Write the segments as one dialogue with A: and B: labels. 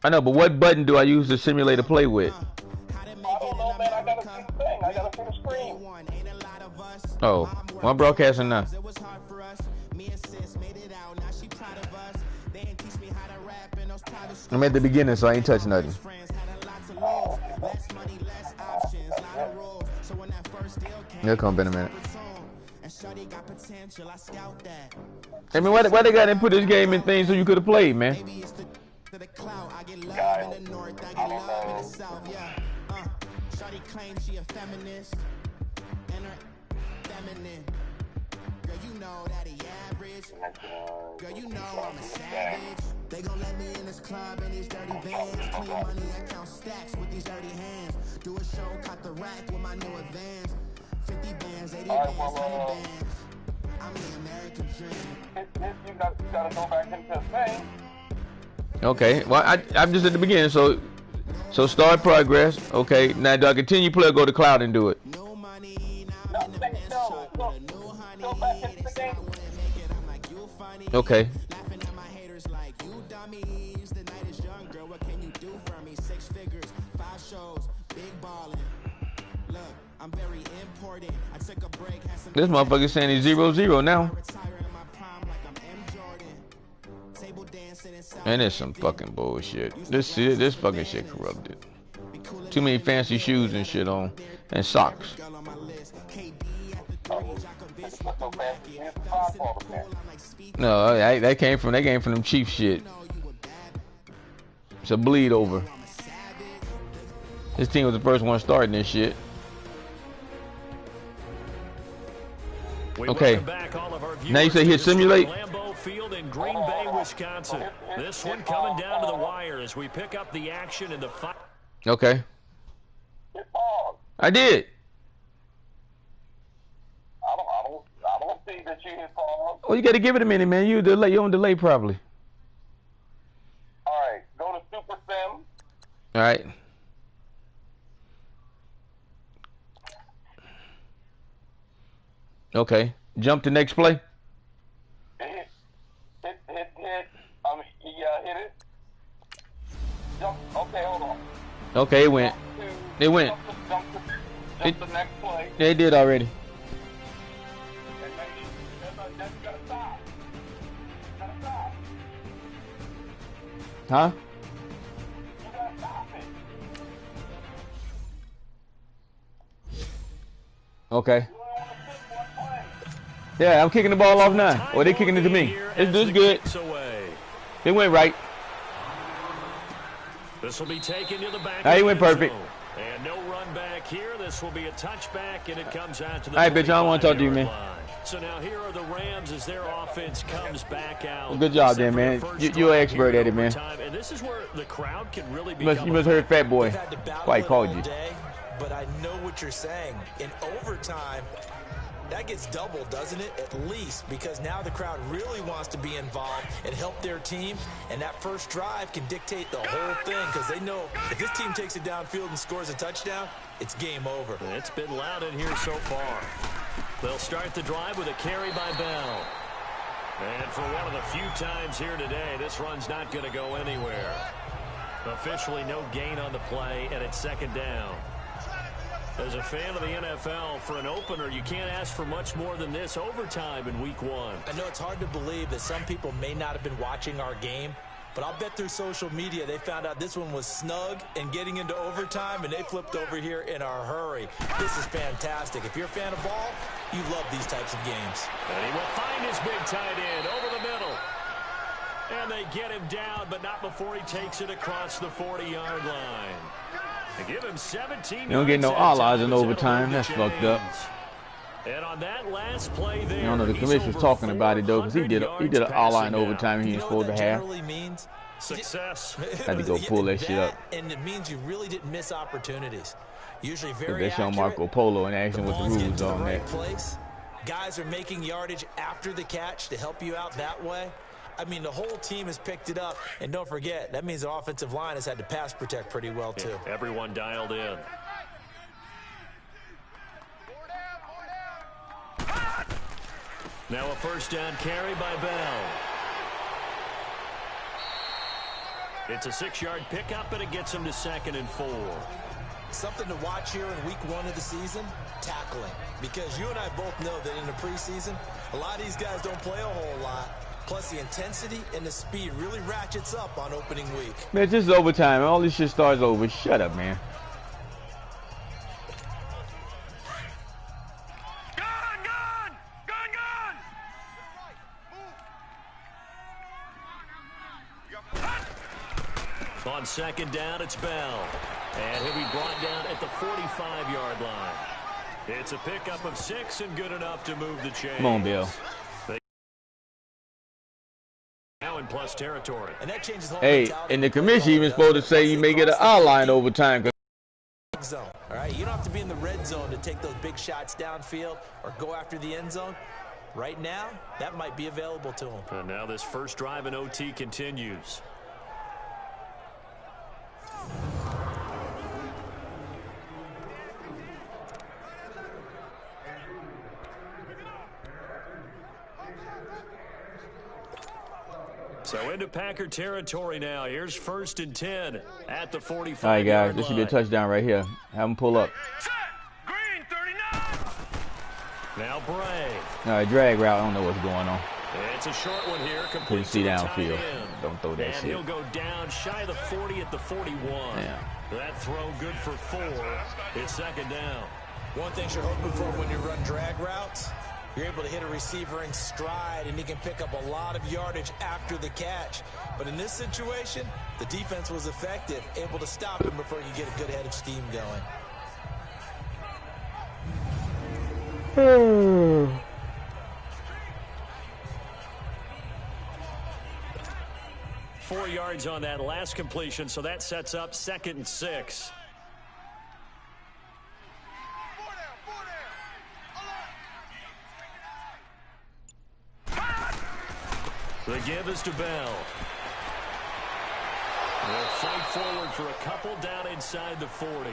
A: I know, but what button do I use to simulate a play with?
B: I don't know, man. I gotta see the thing. I gotta see the screen.
A: Oh, well, I'm broadcasting now. I'm at the beginning, so I ain't touching nothing. It'll come in a minute. I mean, why they got to put this game in things so you could have played, man?
C: Girl, you know I'm a savage. They gon' let me in this club in these dirty vans. Clean money, I count stacks with these dirty hands. Do a show, cut the rack with my new advance. 50 bands, 80 bands, 100 bands. I'm the American dream.
B: You gotta go back into the thing.
A: Okay, well, I'm just at the beginning, so start progress. Okay, now do I continue play or go to cloud and do it?
B: No money, no. Go back into the game.
A: Okay.
C: Laughing at my haters like you dummies. The night is young, girl. What can you do for me? 6 figures, 5 shows, big ballin'. Look, I'm very important. I took a break.
A: This motherfucker saying he's 0-0 now. And it's some fucking bullshit. This fucking shit corrupted. Too many fancy shoes and shit on, and socks. No, that came from them cheap shit. It's a bleed over. This team was the first one starting this shit. Okay. Now you say hit simulate.
D: Field in Green Bay, Wisconsin. This one coming down to the wire as we pick up the action in the fight.
A: Okay. I did.
B: I don't see that you hit pause.
A: Well, you got to give it a minute, man. You on delay probably.
B: All right, go to Super Sim.
A: All right. Okay. Jump to next play.
B: Hit it. Jump. Okay, hold on.
A: Okay, it went. It went.
B: Jump to the next play.
A: They did already.
B: And then you gotta stop. You gotta stop.
A: Huh?
B: You gotta stop it.
A: Okay. Yeah, I'm kicking the ball off now. Or they kicking it to me. It's good. It went right.
D: This will be taken to the back.
A: He went perfect.
D: And no run back here. This will be a touchback, and it comes out to the.
A: All right, bitch. I don't want to talk to you, man.
D: So now here are the Rams as their offense comes back out.
A: Well, good job, there, man. You're an expert at it, man.
D: And this is where the crowd can really be.
A: You must heard Fat Boy. Why he called you?
E: But I know what you're saying. In overtime, that gets doubled, doesn't it? At least, because now the crowd really wants to be involved and help their team, and that first drive can dictate the whole thing, because they know if this team takes it downfield and scores a touchdown, it's game over.
D: It's been loud in here so far. They'll start the drive with a carry by Bell. And for one of the few times here today, this run's not going to go anywhere. Officially no gain on the play, and it's second down. As a fan of the NFL, for an opener, you can't ask for much more than this overtime in week 1.
E: I know it's hard to believe that some people may not have been watching our game, but I'll bet through social media they found out this one was snug and getting into overtime, and they flipped over here in a hurry. This is fantastic. If you're a fan of ball, you love these types of games.
D: And he will find his big tight end over the middle. And they get him down, but not before he takes it across the 40-yard line. They give him 17.
A: You don't get no allies in overtime. That's fucked up.
D: And on that last play there,
A: I don't know, the commissioner's talking about it though, because he did an all-line overtime he was supposed to have.
E: Means
D: success.
A: Had to go pull that shit up.
E: And it means you really didn't miss opportunities. Usually very
A: They show Marco Polo in action with the rules on that.
E: Guys are making yardage after the catch to help you out that way. I mean, the whole team has picked it up. And don't forget, that means the offensive line has had to pass protect pretty well, too.
D: Yeah, everyone dialed in. Now a first down carry by Bell. It's a 6-yard pickup, and it gets him to 2nd and 4.
E: Something to watch here in week 1 of the season, tackling. Because you and I both know that in the preseason, a lot of these guys don't play a whole lot. Plus, the intensity and the speed really ratchets up on opening week.
A: Man, this is overtime. All this shit starts over. Shut up, man.
D: On 2nd down, it's Bell. And he'll be brought down at the 45-yard line. It's a pickup of 6 and good enough to move the chains.
A: Come on, Bill.
D: Now in plus territory.
E: And that changes the whole
A: Hey,
E: mentality.
A: and the commission even supposed to say you may get an outline overtime.
E: Zone. All right, you don't have to be in the red zone to take those big shots downfield or go after the end zone. Right now, that might be available to him.
D: And now this first drive in OT continues. So into Packer territory now. Here's 1st and 10 at the 45-yard line.
A: All right, guys, this should be a touchdown right here. Have him pull up.
D: Green 39. Now Bray.
A: All right, drag route. I don't know what's going on.
D: It's a short one here.
A: Couldn't see downfield. Don't throw that
D: and
A: shit.
D: He'll go down shy of the 40 at the 41.
A: Yeah.
D: That throw good for 4. It's 2nd down.
E: One thing you're hoping for when you run drag routes, you're able to hit a receiver in stride, and he can pick up a lot of yardage after the catch. But in this situation, the defense was effective, able to stop him before you get a good head of steam going.
D: 4 yards on that last completion, so that sets up 2nd and 6. The give is to Bell. They'll fight forward for a couple down inside the 40.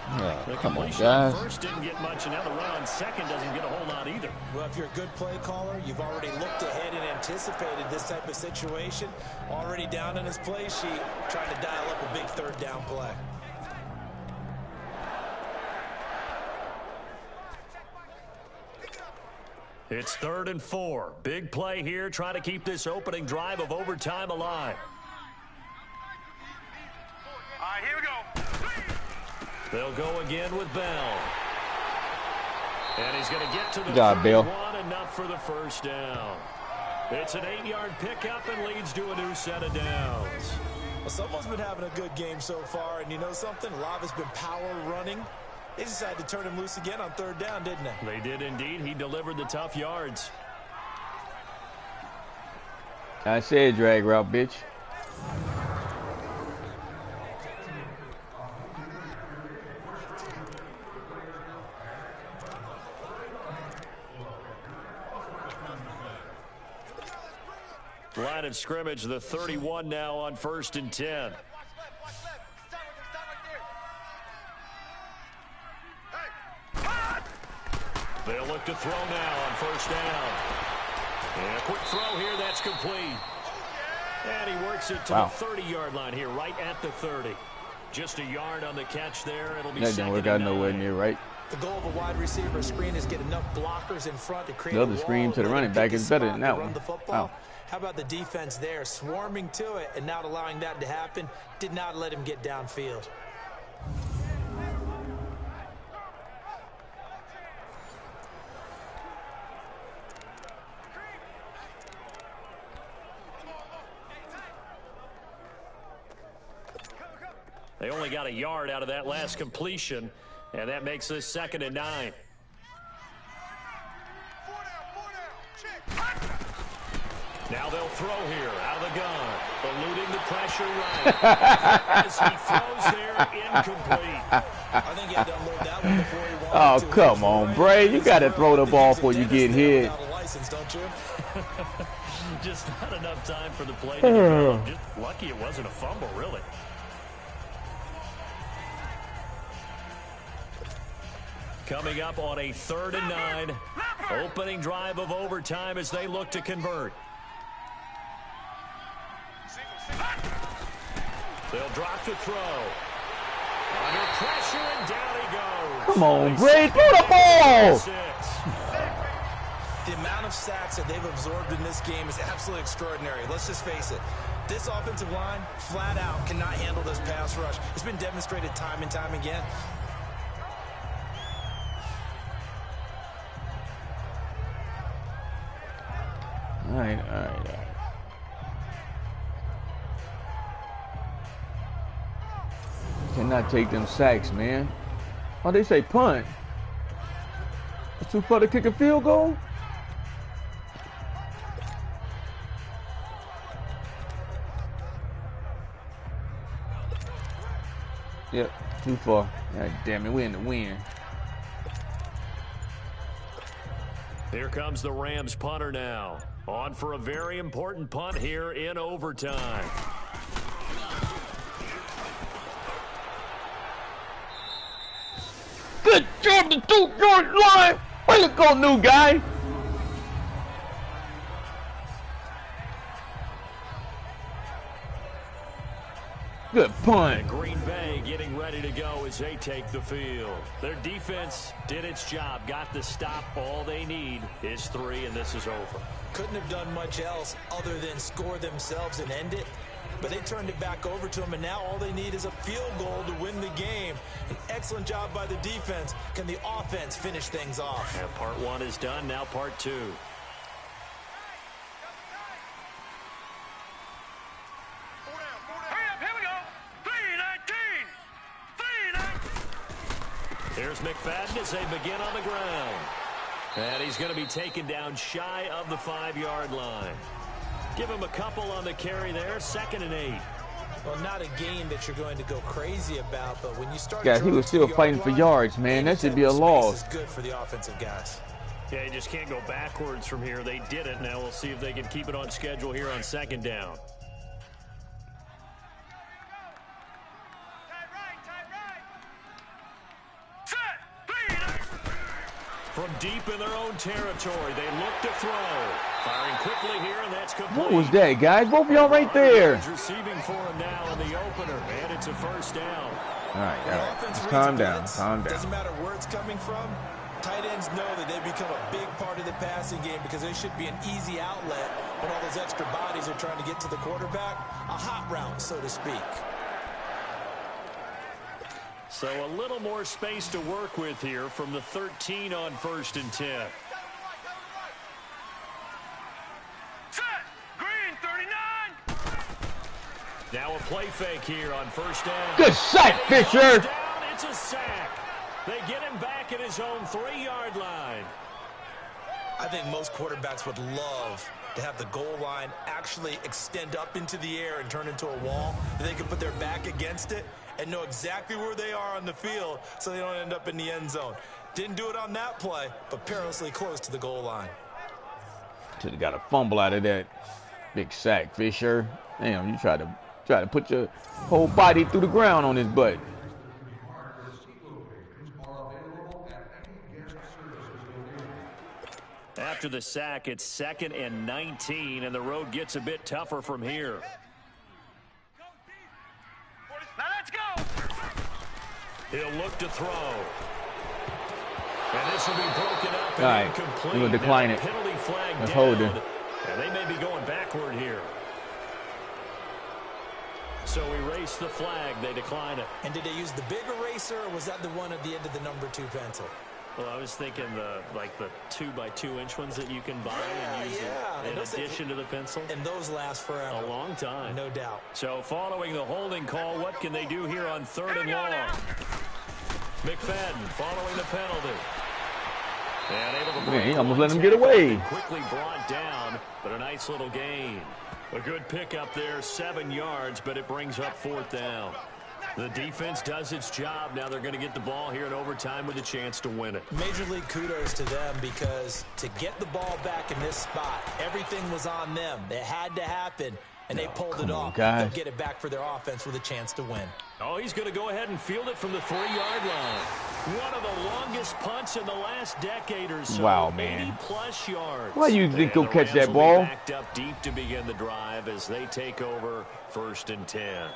A: Oh, come on,
D: Completion
A: guys.
D: First didn't get much, and now the run on 2nd doesn't get a whole lot either.
E: Well, if you're a good play caller, you've already looked ahead and anticipated this type of situation. Already down on his play sheet, trying to dial up a big 3rd down play.
D: It's 3rd and 4. Big play here, trying to keep this opening drive of overtime alive.
B: All right, here we go.
D: They'll go again with Bell. And he's going to get to the
A: Good job, Bill.
D: 31, enough for the first down. It's an 8-yard pickup and leads to a new set of downs.
E: Well, someone's been having a good game so far, and you know something? A lot of it's been power running. They decided to turn him loose again on 3rd down, didn't they?
D: They did indeed. He delivered the tough yards.
A: I said drag route, bitch.
D: Line of scrimmage, the 31 now on 1st and 10. They'll look to throw now on 1st down. And a quick throw here, that's complete. And he works it to the 30-yard line here, right at the 30. Just a yard on the catch there. It'll be
A: That didn't work out nowhere near right.
E: The goal of a wide receiver screen is get enough blockers in front to create
A: The other
E: a
A: screen
E: wall
A: to the
E: where
A: running
E: they
A: back
E: pick a
A: is better
E: spot
A: than
E: to
A: that
E: run
A: one.
E: the football.
A: Wow.
E: How about the defense there, swarming to it and not allowing that to happen? Did not let him get downfield.
D: They only got a yard out of that last completion, and that makes this 2nd and 9. Now they'll throw here out of the gun, eluding the pressure right. As he throws there, incomplete.
E: I think he had to unload that one before he wanted
A: Oh,
E: to.
A: come on, Bray. You got to throw the ball before you get hit.
E: License, don't you?
D: Just not enough time for the play to develop. Just lucky it wasn't a fumble, really. Coming up on a 3rd and 9. Opening drive of overtime as they look to convert. They'll drop the throw. Under pressure, and down he goes.
A: Come on, Gray, throw the ball.
E: The amount of sacks that they've absorbed in this game is absolutely extraordinary. Let's just face it. This offensive line, flat out, cannot handle this pass rush. It's been demonstrated time and time again.
A: All right. Cannot take them sacks, man. Oh, they say punt. It's too far to kick a field goal? Yep, too far. God damn it, we're in the win.
D: Here comes the Rams punter now. On for a very important punt here in overtime.
A: Good job, the 2-yard line. Way to go, new guy. Good punt.
D: Green Bay getting ready to go as they take the field. Their defense did its job, got the stop. All they need is 3, and this is over.
E: Couldn't have done much else other than score themselves and end it. But they turned it back over to them, and now all they need is a field goal to win the game. An excellent job by the defense. Can the offense finish things off?
D: And part 1 is done, now part 2. Here's McFadden as they begin on the ground. And he's going to be taken down shy of the 5-yard line. Give him a couple on the carry there, 2nd and 8.
E: Well, not a game that you're going to go crazy about, but when you start...
A: Yeah, he was still fighting for yards, man. That should be a loss.
E: Is good for the offensive guys.
D: Yeah, you just can't go backwards from here. They did it. Now we'll see if they can keep it on schedule here on 2nd down. From deep in their own territory, they look to throw. Firing quickly here, and that's complete.
A: What was that, guys? Both of y'all right there.
D: Receiving for him now in the opener, and it's a 1st down.
A: All right. Just calm down.
E: Doesn't matter where it's coming from. Tight ends know that they become a big part of the passing game because they should be an easy outlet when all those extra bodies are trying to get to the quarterback. A hot route, so to speak.
D: So a little more space to work with here from the 13 on 1st and 10.
B: Set! Green, 39!
D: Now a play fake here on 1st down.
A: Good sack, Fisher.
D: Down, it's a sack. They get him back at his own 3-yard line.
E: I think most quarterbacks would love to have the goal line actually extend up into the air and turn into a wall. They can put their back against it and know exactly where they are on the field so they don't end up in the end zone. Didn't do it on that play, but perilously close to the goal line.
A: Should have got a fumble out of that. Big sack, Fisher. Damn, you tried to put your whole body through the ground on his butt.
D: After the sack, it's 2nd and 19, and the road gets a bit tougher from here.
B: Now let's go!
D: He'll look to throw. And this will be broken up and
A: All right,
D: incomplete.
A: we're going to decline it.
D: Penalty flag
A: Let's
D: down,
A: hold it.
D: and they may be going backward here. So erase the flag. They decline it.
E: And did they use the big eraser, or was that the one at the end of the number 2 pencil?
D: Well, I was thinking the 2x2-inch ones that you can buy and use in addition to the pencil.
E: And those last forever.
D: A long time.
E: No doubt.
D: So following the holding call, what can they do here on 3rd and long? McFadden following the penalty. And able to
A: Man, he almost let him get away.
D: Quickly brought down, but a nice little gain. A good pickup there, 7 yards, but it brings up 4th down. The defense does its job. Now they're going to get the ball here in overtime with a chance to win it.
E: Major league kudos to them because to get the ball back in this spot, everything was on them. It had to happen, and they pulled it off. They'll get it back for their offense with a chance to win.
D: Oh, he's going to go ahead and field it from the 3-yard line. One of the longest punts in the last decade or so.
A: Wow, man.
D: 80-plus yards.
A: Why do you think he'll catch that
D: Rams will
A: ball?
D: be backed up deep to begin the drive as they take over 1st and 10.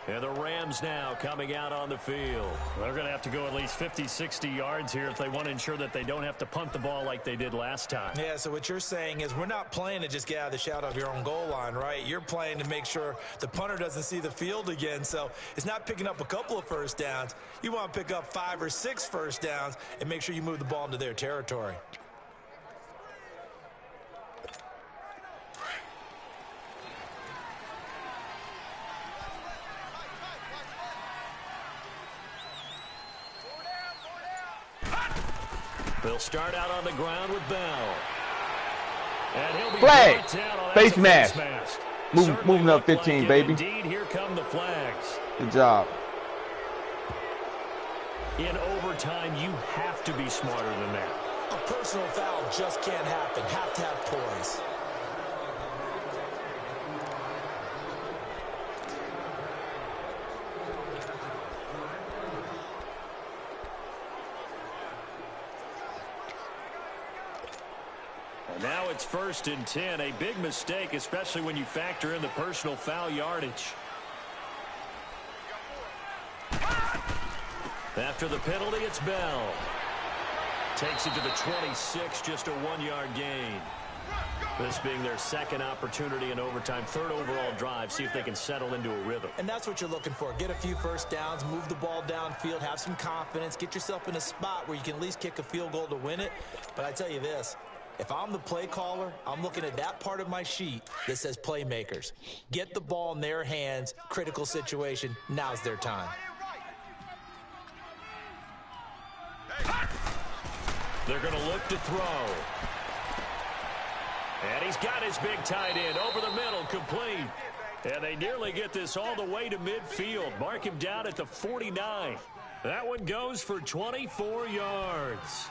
D: And the Rams now coming out on the field.
F: They're going to have to go at least 50, 60 yards here if they want to ensure that they don't have to punt the ball like they did last time.
E: Yeah, so what you're saying is we're not playing to just get out of the shadow of your own goal line, right? You're playing to make sure the punter doesn't see the field again. So it's not picking up a couple of first downs. You want to pick up 5 or 6 first downs and make sure you move the ball into their territory.
D: They'll start out on the ground with Bell. And he'll be
A: flag.
D: out.
A: Face mask. Moving up
D: looked
A: 15,
D: like
A: baby.
D: Indeed, here come the flags.
A: Good job.
D: In overtime, you have to be smarter than that.
E: A personal foul just can't happen. Have to have poise.
D: Now it's 1st and 10. A big mistake, especially when you factor in the personal foul yardage. After the penalty, it's Bell. Takes it to the 26, just a 1-yard gain. This being their second opportunity in overtime, 3rd overall drive. See if they can settle into a rhythm.
E: And that's what you're looking for. Get a few first downs, move the ball downfield, have some confidence, get yourself in a spot where you can at least kick a field goal to win it. But I tell you this, if I'm the play caller, I'm looking at that part of my sheet that says playmakers. Get the ball in their hands, critical situation, now's their time.
D: They're going to look to throw. And he's got his big tight end over the middle, complete. And they nearly get this all the way to midfield. Mark him down at the 49. That one goes for 24 yards.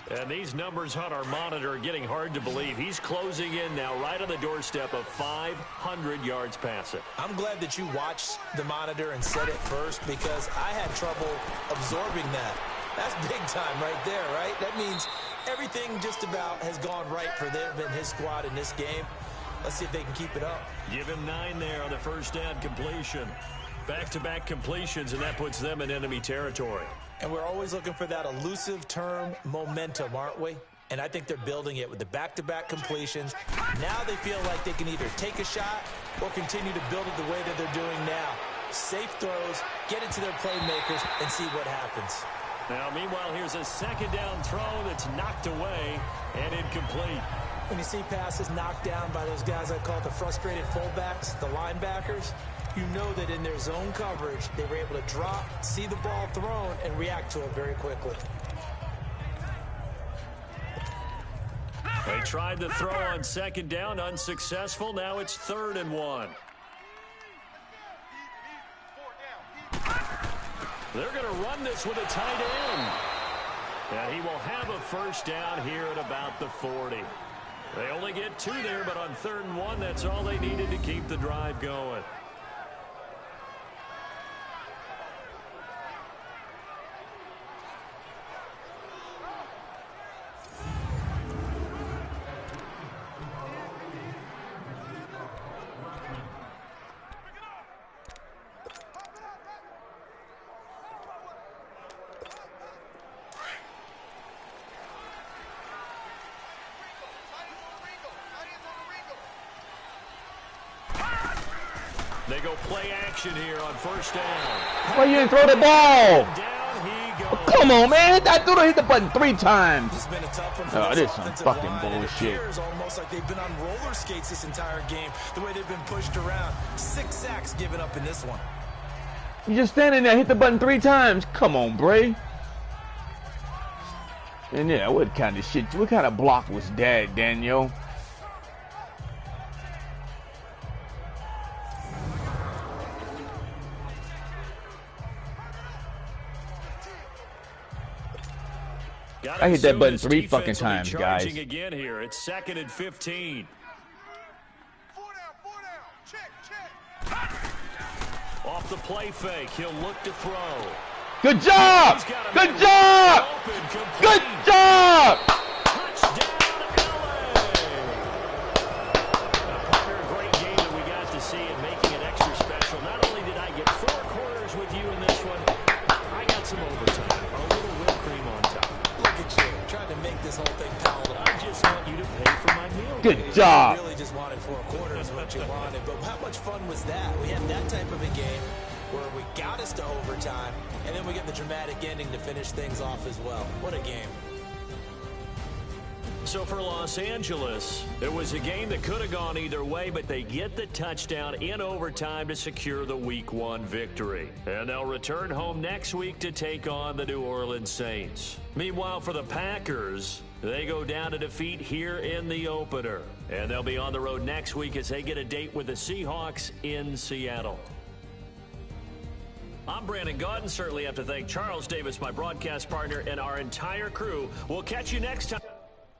D: And these numbers on our monitor are getting hard to believe. He's closing in now right on the doorstep of 500 yards passing.
E: I'm glad that you watched the monitor and said it first because I had trouble absorbing that. That's big time right there, right? That means everything just about has gone right for them and his squad in this game. Let's see if they can keep it up.
D: Give him 9 there on the first down completion. Back-to-back completions, and that puts them in enemy territory.
E: And we're always looking for that elusive term, momentum, aren't we? And I think they're building it with the back-to-back completions. Now they feel like they can either take a shot or continue to build it the way that they're doing now. Safe throws, get it to their playmakers, and see what happens.
D: Now, meanwhile, here's a second down throw that's knocked away and incomplete.
E: When you see passes knocked down by those guys I call the frustrated fullbacks, the linebackers, you know that in their zone coverage, they were able to drop, see the ball thrown, and react to it very quickly.
D: They tried the throw on second down, unsuccessful. Now it's 3rd and 1. They're going to run this with a tight end. And he will have a first down here at about the 40. They only get 2 there, but on 3rd and 1, that's all they needed to keep the drive going. They go play action here on first down.
A: Why you didn't throw the ball?
D: Down he goes.
A: Oh, come on, man. I threw hit the button 3 times.
E: This has been a tough one for
A: Oh,
E: this
A: this some
E: offensive
A: fucking
E: line. It
A: bullshit.
E: appears almost like they've been on roller skates this entire game, the way they've been pushed around. 6 sacks given up in this one.
A: You just standing there, hit the button 3 times. Come on, Bray. And yeah, what kind of block was that, Daniel? I hit that button 3 fucking times, guys.
D: Again here. It's 2nd and 15.
B: 4 down. Check.
D: Off the play fake, he'll look to throw.
A: Good job! Good job! Good job!
D: Touchdown, LA! A great game that we got to see and making it extra special. Not only did I get
A: job.
E: You really just wanted 4 quarters what you wanted, but how much fun was that? We had that type of a game where we got us to overtime, and then we get the dramatic ending to finish things off as well. What a game.
D: So for Los Angeles, it was a game that could have gone either way, but they get the touchdown in overtime to secure the Week 1 victory. And they'll return home next week to take on the New Orleans Saints. Meanwhile, for the Packers, they go down to defeat here in the opener. And they'll be on the road next week as they get a date with the Seahawks in Seattle. I'm Brandon Gaudin. Certainly have to thank Charles Davis, my broadcast partner, and our entire crew. We'll catch you next time.